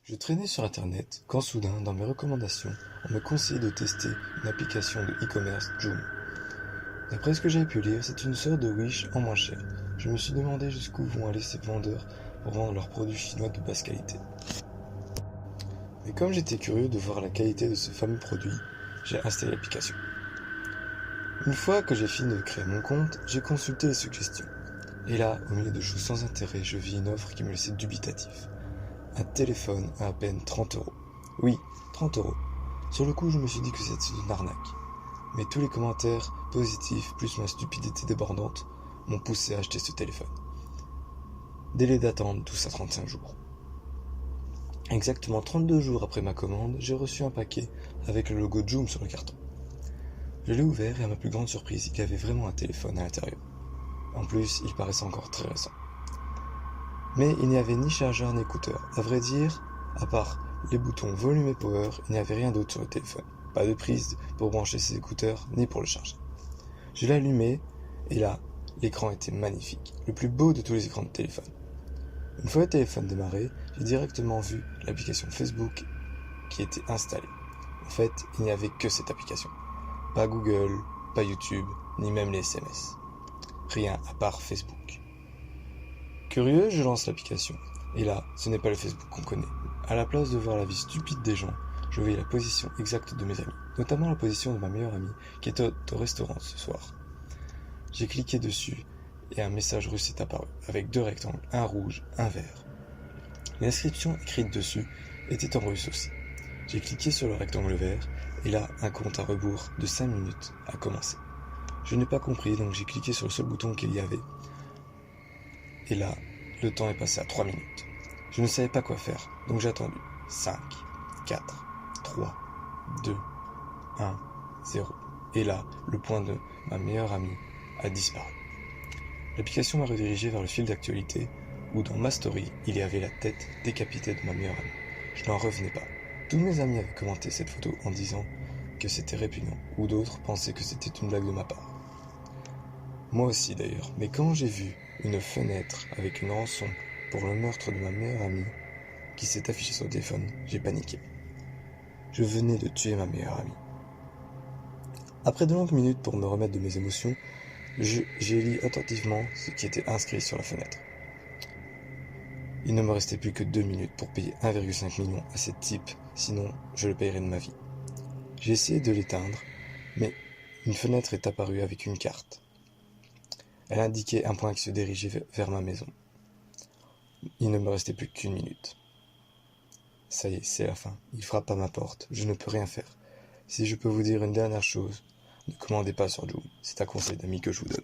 Je traînais sur internet quand soudain, dans mes recommandations, on me conseillait de tester une application de e-commerce Joom. D'après ce que j'avais pu lire, c'est une sorte de Wish en moins cher. Je me suis demandé jusqu'où vont aller ces vendeurs pour vendre leurs produits chinois de basse qualité. Mais comme j'étais curieux de voir la qualité de ce fameux produit, j'ai installé l'application. Une fois que j'ai fini de créer mon compte, j'ai consulté les suggestions. Et là, au milieu de choses sans intérêt, je vis une offre qui me laissait dubitatif. Un téléphone à peine 30€. Oui, 30€. Sur le coup, je me suis dit que c'était une arnaque. Mais tous les commentaires positifs, plus ma stupidité débordante, m'ont poussé à acheter ce téléphone. Délai d'attente, tous à 35 jours. Exactement 32 jours après ma commande, j'ai reçu un paquet avec le logo Joom sur le carton. Je l'ai ouvert et à ma plus grande surprise, il y avait vraiment un téléphone à l'intérieur. En plus, il paraissait encore très récent. Mais il n'y avait ni chargeur ni écouteur. À vrai dire, à part les boutons volume et power, il n'y avait rien d'autre sur le téléphone. Pas de prise pour brancher ses écouteurs, ni pour le charger. Je l'ai allumé, et là, l'écran était magnifique. Le plus beau de tous les écrans de téléphone. Une fois le téléphone démarré, j'ai directement vu l'application Facebook qui était installée. En fait, il n'y avait que cette application. Pas Google, pas YouTube, ni même les SMS. Rien à part Facebook. Curieux, je lance l'application. Et là, ce n'est pas le Facebook qu'on connaît. À la place de voir la vie stupide des gens, je voyais la position exacte de mes amis. Notamment la position de ma meilleure amie qui était au restaurant ce soir. J'ai cliqué dessus et un message russe est apparu, avec deux rectangles, un rouge, un vert. L'inscription écrite dessus était en russe aussi. J'ai cliqué sur le rectangle vert et là, un compte à rebours de 5 minutes a commencé. Je n'ai pas compris, donc j'ai cliqué sur le seul bouton qu'il y avait. Et là, le temps est passé à 3 minutes. Je ne savais pas quoi faire, donc j'ai attendu. 5, 4, 3, 2, 1, 0. Et là, le point de ma meilleure amie a disparu. L'application m'a redirigé vers le fil d'actualité, où dans ma story, il y avait la tête décapitée de ma meilleure amie. Je n'en revenais pas. Tous mes amis avaient commenté cette photo en disant que c'était répugnant, ou d'autres pensaient que c'était une blague de ma part. Moi aussi d'ailleurs, mais quand j'ai vu une fenêtre avec une rançon pour le meurtre de ma meilleure amie qui s'est affichée sur le téléphone, j'ai paniqué. Je venais de tuer ma meilleure amie. Après de longues minutes pour me remettre de mes émotions, j'ai lu attentivement ce qui était inscrit sur la fenêtre. Il ne me restait plus que 2 minutes pour payer 1,5 million à cette type, sinon je le payerais de ma vie. J'ai essayé de l'éteindre, mais une fenêtre est apparue avec une carte. Elle indiquait un point qui se dirigeait vers ma maison. Il ne me restait plus qu'une minute. Ça y est, c'est la fin. Il frappe à ma porte. Je ne peux rien faire. Si je peux vous dire une dernière chose, ne commandez pas sur Joom. C'est un conseil d'ami que je vous donne.